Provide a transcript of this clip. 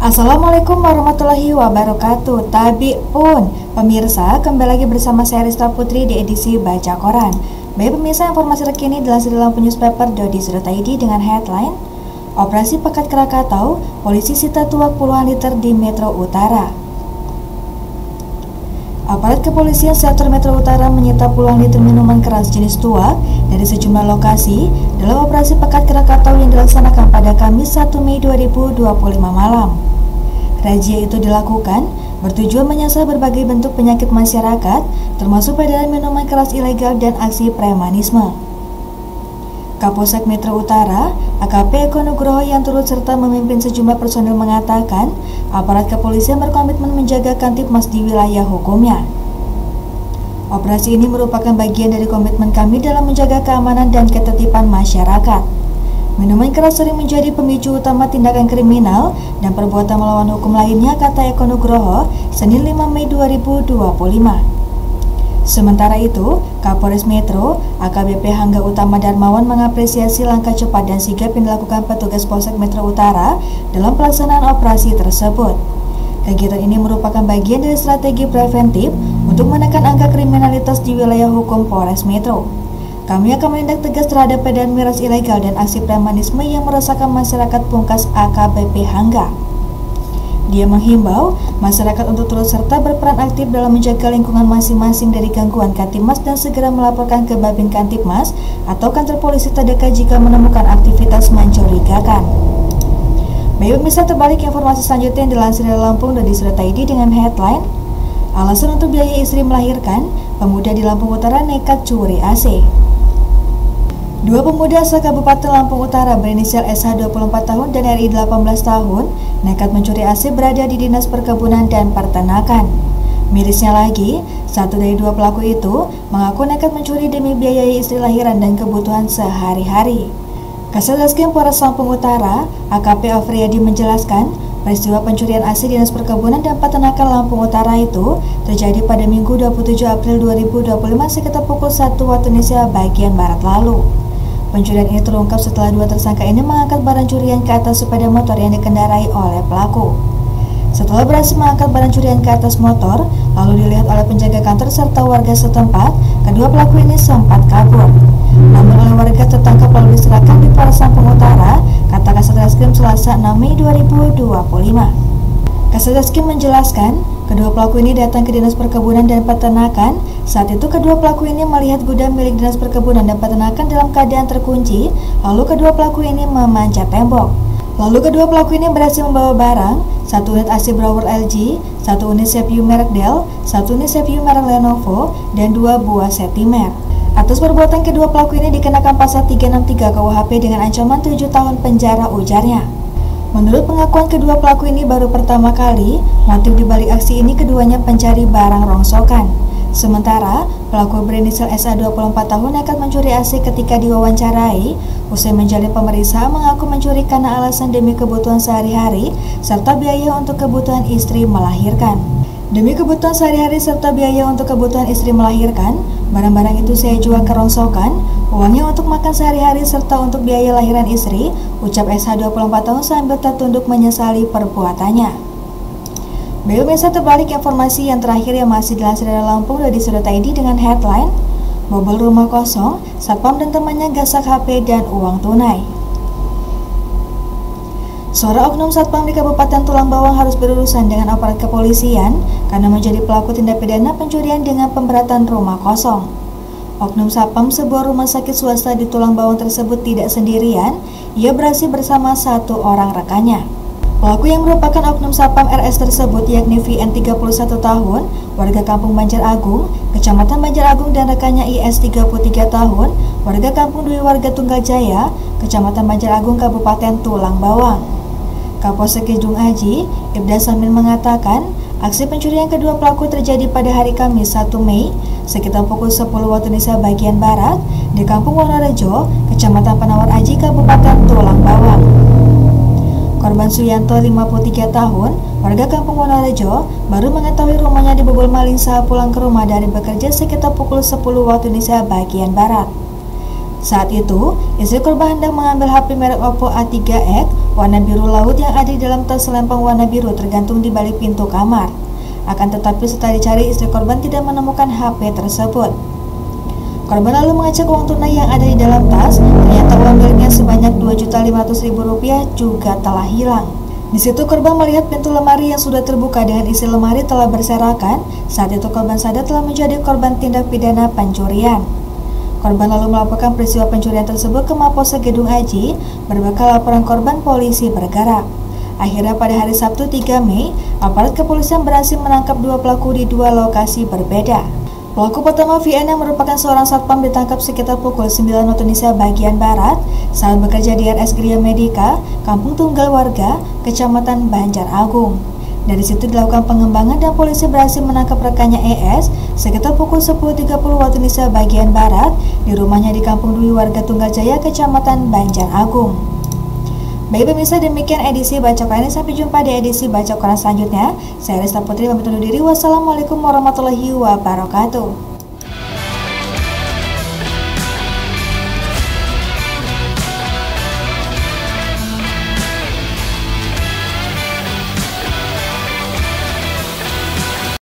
Assalamualaikum warahmatullahi wabarakatuh. Tabi pun pemirsa, kembali lagi bersama saya Rizka Putri di edisi Baca Koran. Baik pemirsa, informasi terkini dilansir dalam newspaper.id dengan headline Operasi Pekat Krakatau, polisi sita tuak puluhan liter di Metro Utara. Aparat kepolisian sektor Metro Utara menyita puluhan liter minuman keras jenis tuak dari sejumlah lokasi dalam operasi Pekat Krakatau yang dilaksanakan pada Kamis 1 Mei 2025 malam. Razia itu dilakukan bertujuan menyasar berbagai bentuk penyakit masyarakat, termasuk peredaran minuman keras ilegal dan aksi premanisme. Kapolsek Metro Utara, AKP Eko Nugroho yang turut serta memimpin sejumlah personil mengatakan, aparat kepolisian berkomitmen menjaga Kamtibmas di wilayah hukumnya. Operasi ini merupakan bagian dari komitmen kami dalam menjaga keamanan dan ketertiban masyarakat. Minuman keras sering menjadi pemicu utama tindakan kriminal dan perbuatan melawan hukum lainnya, kata Eko Nugroho, Senin 5 Mei 2025. Sementara itu, Kapolres Metro, AKBP Hangga Utama Darmawan mengapresiasi langkah cepat dan sigap yang dilakukan petugas Polsek Metro Utara dalam pelaksanaan operasi tersebut. Kegiatan ini merupakan bagian dari strategi preventif untuk menekan angka kriminalitas di wilayah hukum Polres Metro. Kami akan menindak tegas terhadap peredaran miras ilegal dan aksi premanisme yang meresahkan masyarakat, pungkas AKBP Hangga. Dia menghimbau masyarakat untuk turut serta berperan aktif dalam menjaga lingkungan masing-masing dari gangguan Kamtibmas dan segera melaporkan ke Babin Kamtibmas atau kantor polisi terdekat jika menemukan aktivitas mencurigakan. Baik pemirsa, terbalik informasi selanjutnya yang dilansir dari Lampung.id dengan headline Alasan untuk biaya istri melahirkan, pemuda di Lampung Utara nekat curi AC. Dua pemuda asal Kabupaten Lampung Utara berinisial SH 24 tahun dan RI 18 tahun nekat mencuri AC berada di Dinas Perkebunan dan Peternakan. Mirisnya lagi, satu dari dua pelaku itu mengaku nekat mencuri demi biayai istri lahiran dan kebutuhan sehari-hari. Kasat Reskrim Polres Lampung Utara, AKP Afriyadi menjelaskan, peristiwa pencurian AC Dinas Perkebunan dan Peternakan Lampung Utara itu terjadi pada Minggu 27 April 2025 sekitar pukul 1 waktu Indonesia bagian Barat lalu. Pencurian ini terungkap setelah dua tersangka ini mengangkat barang curian ke atas sepeda motor yang dikendarai oleh pelaku. Setelah berhasil mengangkat barang curian ke atas motor, lalu dilihat oleh penjaga kantor serta warga setempat, kedua pelaku ini sempat kabur. Namun oleh warga tertangkap lalu diserahkan di Polres Lampung Utara, kata Kasat Reskrim Selasa 6 Mei 2025. Kasat Reskrim menjelaskan, kedua pelaku ini datang ke Dinas Perkebunan dan Peternakan. Saat itu kedua pelaku ini melihat gudang milik Dinas Perkebunan dan Peternakan dalam keadaan terkunci, lalu kedua pelaku ini memanjat tembok. Lalu kedua pelaku ini berhasil membawa barang, satu unit AC blower LG, satu unit CPU merek Dell, satu unit CPU merek Lenovo, dan dua buah setimer. Atas perbuatan kedua pelaku ini dikenakan pasal 363 KUHP dengan ancaman 7 tahun penjara, ujarnya. Menurut pengakuan kedua pelaku ini baru pertama kali, motif dibalik aksi ini keduanya pencari barang rongsokan. Sementara, pelaku berinisial SA 24 tahun nekat mencuri AC ketika diwawancarai. Usai menjalani pemeriksaan mengaku mencuri karena alasan demi kebutuhan sehari-hari serta biaya untuk kebutuhan istri melahirkan. Demi kebutuhan sehari-hari serta biaya untuk kebutuhan istri melahirkan, barang-barang itu saya jual ke rongsokan, uangnya untuk makan sehari-hari serta untuk biaya lahiran istri, ucap SH 24 tahun sambil tertunduk menyesali perbuatannya. Baik pemirsa, terbalik informasi yang terakhir yang masih dilansir dari Lampung.id dengan headline Bobol rumah kosong, Satpam dan temannya gasak HP dan uang tunai. Seorang oknum Satpam di Kabupaten Tulang Bawang harus berurusan dengan aparat kepolisian karena menjadi pelaku tindak pidana pencurian dengan pemberatan rumah kosong. Oknum Satpam sebuah rumah sakit swasta di Tulang Bawang tersebut tidak sendirian, ia beraksi bersama satu orang rekannya. Pelaku yang merupakan oknum Satpam RS tersebut yakni VN 31 tahun, warga Kampung Banjar Agung, Kecamatan Banjar Agung, dan rekannya IS 33 tahun, warga Kampung Dwi Warga Tunggal Jaya, Kecamatan Banjar Agung, Kabupaten Tulang Bawang. Kapolsek Kedung Aji, Ibda Samin mengatakan, aksi pencurian kedua pelaku terjadi pada hari Kamis 1 Mei sekitar pukul 10 waktu Indonesia bagian Barat di Kampung Wonorejo, Kecamatan Penawar Aji, Kabupaten Tulang Bawang. Korban Suyanto 53 tahun, warga Kampung Wonorejo, baru mengetahui rumahnya dibobol maling saat pulang ke rumah dari bekerja sekitar pukul 10 waktu Indonesia bagian Barat. Saat itu, istri korban hendak mengambil HP merek Oppo A3X warna biru laut yang ada di dalam tas selempang warna biru tergantung di balik pintu kamar. Akan tetapi setelah dicari, istri korban tidak menemukan HP tersebut. Korban lalu mengecek uang tunai yang ada di dalam tas, ternyata uang miliknya sebanyak Rp2.500.000 juga telah hilang. Di situ korban melihat pintu lemari yang sudah terbuka dengan isi lemari telah berserakan. Saat itu korban sadar telah menjadi korban tindak pidana pencurian. Korban lalu melaporkan peristiwa pencurian tersebut ke Mapolsek Gedung Aji. Berbekal laporan korban, polisi bergerak. Akhirnya pada hari Sabtu 3 Mei, aparat kepolisian berhasil menangkap dua pelaku di dua lokasi berbeda. Pelaku pertama VN yang merupakan seorang satpam ditangkap sekitar pukul 9 waktu Indonesia bagian Barat saat bekerja di RS Gria Medika, Kampung Tunggal Warga, Kecamatan Banjar Agung. Dari situ dilakukan pengembangan dan polisi berhasil menangkap rekannya ES sekitar pukul 10.30 waktu Indonesia bagian Barat di rumahnya di Kampung Dwi Warga Tunggal Jaya, Kecamatan Banjar Agung. Baik pemirsa, demikian edisi Baca Koran ini. Sampai jumpa di edisi Baca Koran selanjutnya. Saya Resta Putri pamit undur diri. Wassalamualaikum warahmatullahi wabarakatuh.